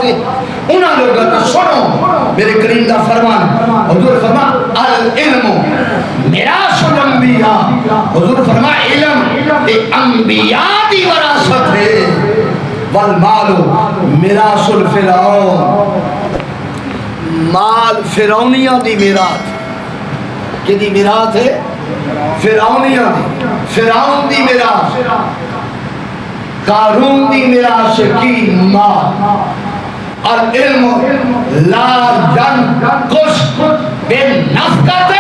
انہاں لوگوں کو سنو میرے کریم کا فرمان حضور فرما العلم میراث الانبیاء حضور فرما علم انبیاء دی وراثت ہے والمال میراث الفرعون مال فرعونیاں دی میراث کہ دی میراث ہے فرعونیاں دی فرعون دی میراث قارون دی میراث کی مال العلم لا ينقص بالنفقت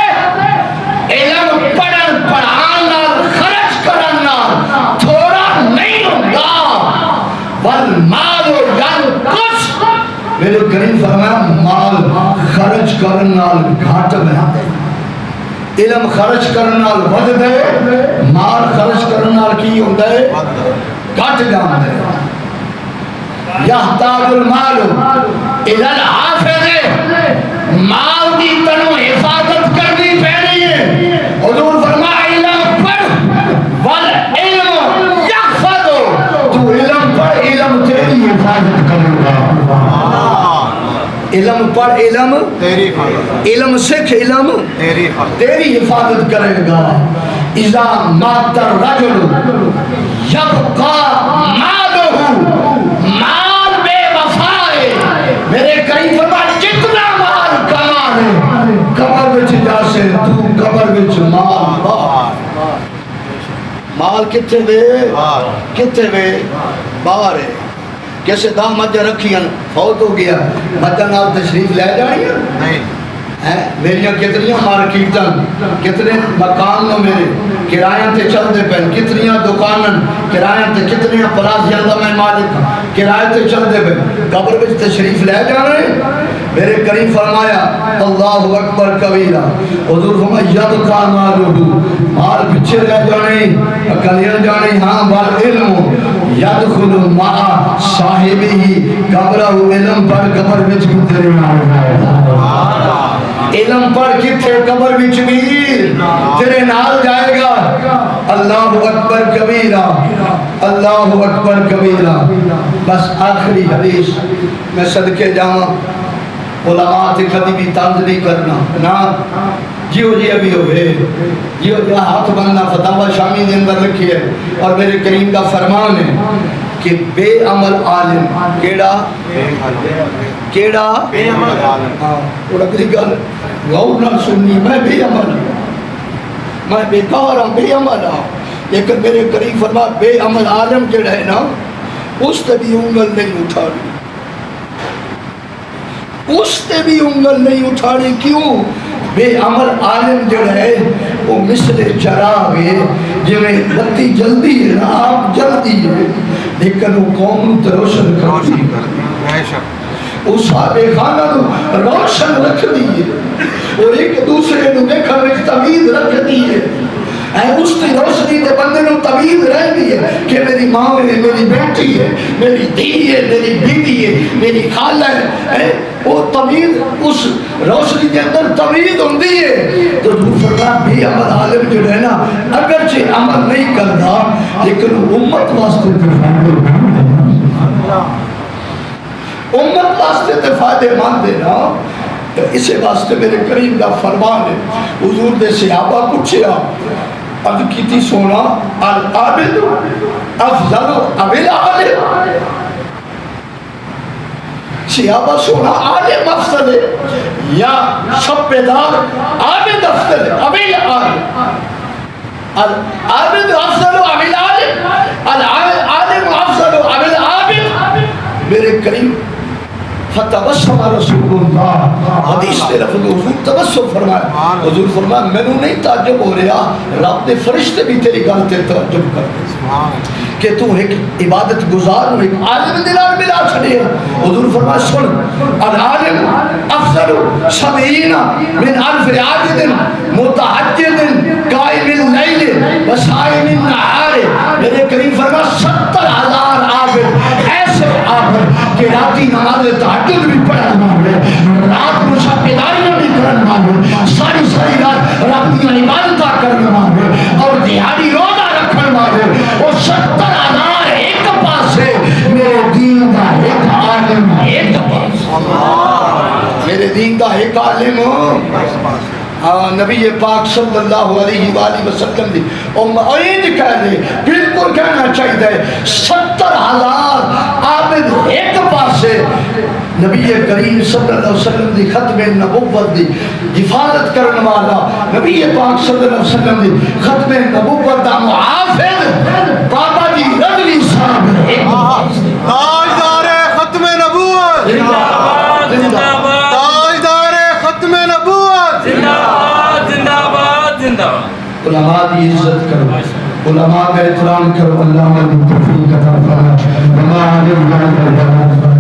علم پڑھن پڑھان نال خرچ کرن نال تھوڑا نہیں ہوتا والمال ينقص میرے کریم فرمایا مال خرچ کرن نال گھٹ ہے علم خرچ کرن نال ودھ ہے مال خرچ کرن نال کی ہوندا ہے گھٹ جاندا ہے یحتاج المال الى الحافظ مال دی تنو حفاظت کرنی پڑی ہے حضور فرمایا علم پڑھ والعلم یحفظ تو علم پڑھ علم تیری حفاظت کرے گا علم پڑھ علم تیری حفاظت علم سکھ علم تیری حفاظت کرے گا اذا مات الرجل یبقى مالہ مال بے وفا ہے میرے کریم فرمایا جتنا مال کما لے قبر وچ جاسے تو قبر وچ مال باہر مال کتے وے باہر ہے کیسے دا مجھے رکھیاں فوت ہو گیا مجھے نال تشریف لے جانی نہیں میریاں کتنیاں مارکیٹاں کتنے مکان نو میرے کرایاں تے چل دے پہن کتنیاں دکانن کرایاں تے کتنیاں پلازیاں دا میں مالک کرایہ تے چل دے پہن قبر وچ تشریف لے جانے میرے کریم فرمایا اللہ اکبر کبیرہ حضور فرمایا یبقى مالہ مال پیچھے رہ جانے اکلیاں جانے ہاں والعلم یدخل مع صاحبہ قبرہ علم پر قبر وچ تیرے نال علم پڑھ کتھے قبر وچ بھی تیرے نال جائے گا اللہ اکبر کبیرہ اللہ اکبر کبیرہ بس آخری حدیث میں صدقے جاؤں علماء تے کبھی بھی طنز نہیں کرنا نا جیو جی ابھی ہوئے جیو جی ہاتھ بننا فتاوہ شامی دے اندر لکھی ہے اور میرے کریم کا فرمان ہے کہ بے عمل عالم کیڑا بے عمل عالم اور اگلی گل غور نہ سننی میں بے عمل میں بیکار ہوں بے عمل ہوں لیکن میرے کریم فرما بے عمل عالم کیڑا ہے نا اس تے بھی انگل نہیں اٹھانی اس تے بھی انگل نہیں اٹھانی کیوں بے عمل عالم جڑا ہے وہ مثل چراغ ہے جو میں بتی جلدی ہے آپ جلدی ہے لیکن وہ قوم تے روشن کرتی ہے اس صاحب خانہ روشن رکھ دیئے اور ایک دوسرے نے دیکھا میں تمید رکھ دیئے اس کی روشنی دے بندے نے تمید رہ دی ہے کہ میری ماں ہے میری بیٹی ہے میری دھی ہے میری بیوی ہے میری خالہ ہے وہ تمید اس روشنی کے اندر تمید ہوندی ہے تو فرمایا بھی عمل عالم جو ہے نا اگرچہ عمل نہیں کرنا لیکن امت واسطے امت واسطے تے فائدے مند ہے نا اسے واسطے میرے کریم کا فرمان ہے حضور دے صحابہ پوچھیا اب کیتی سونا العابد افضل ام العالم صحابہ سونا عالم افضل ہے یا شبیدار عابد افضل ہے ام العالم العابد افضل ام العالم العالم افضل ام العابد میرے کریم فتبسم رسول اللہ حدیث سے لفظ حضور تبسم فرمایا حضور فرمایا میں نے نہیں تعجب ہو رہا رب دے فرشتے بھی تیری گل تے تعجب کرتے کہ تو ایک عبادت گزار ہو ایک عالم دلال ملا چھڑے حضور فرمایا سن العالم افضل سبعین من الف عاجد متحجد قائم اللیل وسائم النہار میرے کریم فرمایا 70,000 عابد ایسے عابد کہ راتی نماز تہجد بھی پڑھنا ہے رات کو شب بیداریاں بھی کرنا ہے ساری ساری رات رب کی عبادتاں کرنا ہے اور دیہاڑی روزہ رکھنا ہے اور 70,000 ایک پاسے میرے دین کا ایک عالم ایک پاس میرے دین کا ایک عالم نبی پاک صلی اللہ علیہ وآلہ وسلم دی امید کہہ دے بالکل کہنا چاہیے 70,000 عابد ایک پاسے نبی کریم صلی اللہ علیہ وسلم دی ختم نبوت دی حفاظت کرنے والا نبی پاک صلی اللہ علیہ وسلم دی ختم نبوت دا محافظ بابا جی رضوی صاحب ایک پاسے تاجدار ختم نبوت زندہ باد زندہ باد تاجدار ختم نبوت زندہ باد زندہ باد علماء کی عزت کرو علماء کا احترام کرو اللہ میں توفیق عطا فرمائے وما علمنا